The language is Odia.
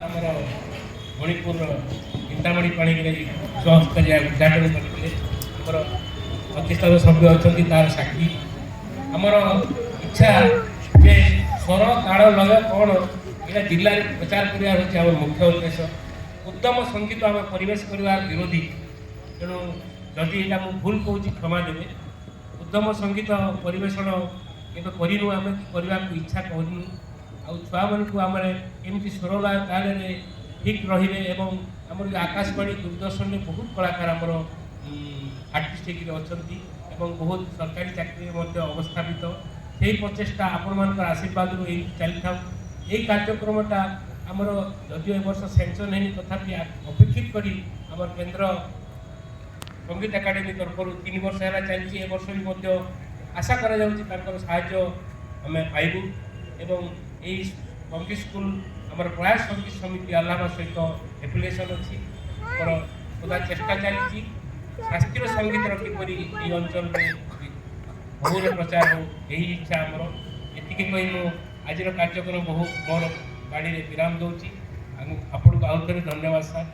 ଆମର ମଣିପୁରର ଚିନ୍ତାମଣି ପାଣିରେ ସ୍ୱସ୍ତରୀୟ ଉଦ୍ଘାଟନ କରିଥିଲେ। ଆମର ପ୍ରତିଷ୍ଠାନ ସଭ୍ୟ ଅଛନ୍ତି ତାର ସାକ୍ଷୀ। ଆମର ଇଚ୍ଛା ଯେ ସ୍ୱର ତାଳ ଲୟ କ'ଣ ଏଇଟା ଜିଲ୍ଲାରେ ପ୍ରଚାର କରିବା ହେଉଛି ଆମର ମୁଖ୍ୟ ଉଦ୍ଦେଶ୍ୟ। ଉତ୍ତମ ସଙ୍ଗୀତ ଆମେ ପରିବେଶ କରିବାର ବିରୋଧୀ, ତେଣୁ ଯଦି ଏଇଟା ମୁଁ ଭୁଲ କହୁଛି କ୍ଷମା ଦେବେ। ଉତ୍ତମ ସଙ୍ଗୀତ ପରିବେଷଣ କେବେ କରିନୁ, ଆମେ କରିବାକୁ ଇଚ୍ଛା କରିନୁ। ଆଉ ଛୁଆମାନଙ୍କୁ ଆମର କେମିତି ସ୍ୱରଲୟ ତାଳରେ ଠିକ୍ ରହିବେ ଏବଂ ଆମର ଆକାଶବାଣୀ ଦୂରଦର୍ଶନରେ ବହୁତ କଳାକାର ଆମର ଆର୍ଟିଷ୍ଟ ହେଇକି ଅଛନ୍ତି ଏବଂ ବହୁତ ସରକାରୀ ଚାକିରିରେ ମଧ୍ୟ ଅବସ୍ଥାପିତ। ସେହି ପ୍ରଚେଷ୍ଟା ଆପଣମାନଙ୍କର ଆଶୀର୍ବାଦରୁ ଏଇ ଚାଲିଥାଉ। ଏହି କାର୍ଯ୍ୟକ୍ରମଟା ଆମର ଯଦିଓ ଏ ବର୍ଷ ସେନ୍ସନ୍ ହେଇନି, ତଥାପି ଅପେକ୍ଷିତ କରି ଆମର କେନ୍ଦ୍ର ସଙ୍ଗୀତ ଏକାଡେମୀ ତରଫରୁ 3 ବର୍ଷ ହେଲା ଚାଲିଛି। ଏ ବର୍ଷ ବି ମଧ୍ୟ ଆଶା କରାଯାଉଛି ତାଙ୍କର ସାହାଯ୍ୟ ଆମେ ପାଇବୁ ଏବଂ এই ସଙ୍ଗୀତ ସ୍କୁଲ ଆମର ପ୍ରୟାସ ସଙ୍ଗୀତ ସମିତି ଆହ୍ଲାବା ସହିତ ଏଫିଲିଏସନ୍ ଅଛି। ଆମର ପୁରା ଚେଷ୍ଟା ଚାଲିଛି ଶାସ୍ତ୍ରୀୟ ସଙ୍ଗୀତର କିପରି ଏହି ଅଞ୍ଚଳରେ ବହୁଳ ପ୍ରଚାର ହେଉ, ଏହି ଇଚ୍ଛା ଆମର। ଏତିକି କହି ମୁଁ ଆଜିର କାର୍ଯ୍ୟକ୍ରମ ମୋର ବାଣୀରେ ବିରାମ ଦେଉଛି। ଆପଣଙ୍କୁ ଆଉ ଥରେ ଧନ୍ୟବାଦ ସାର୍।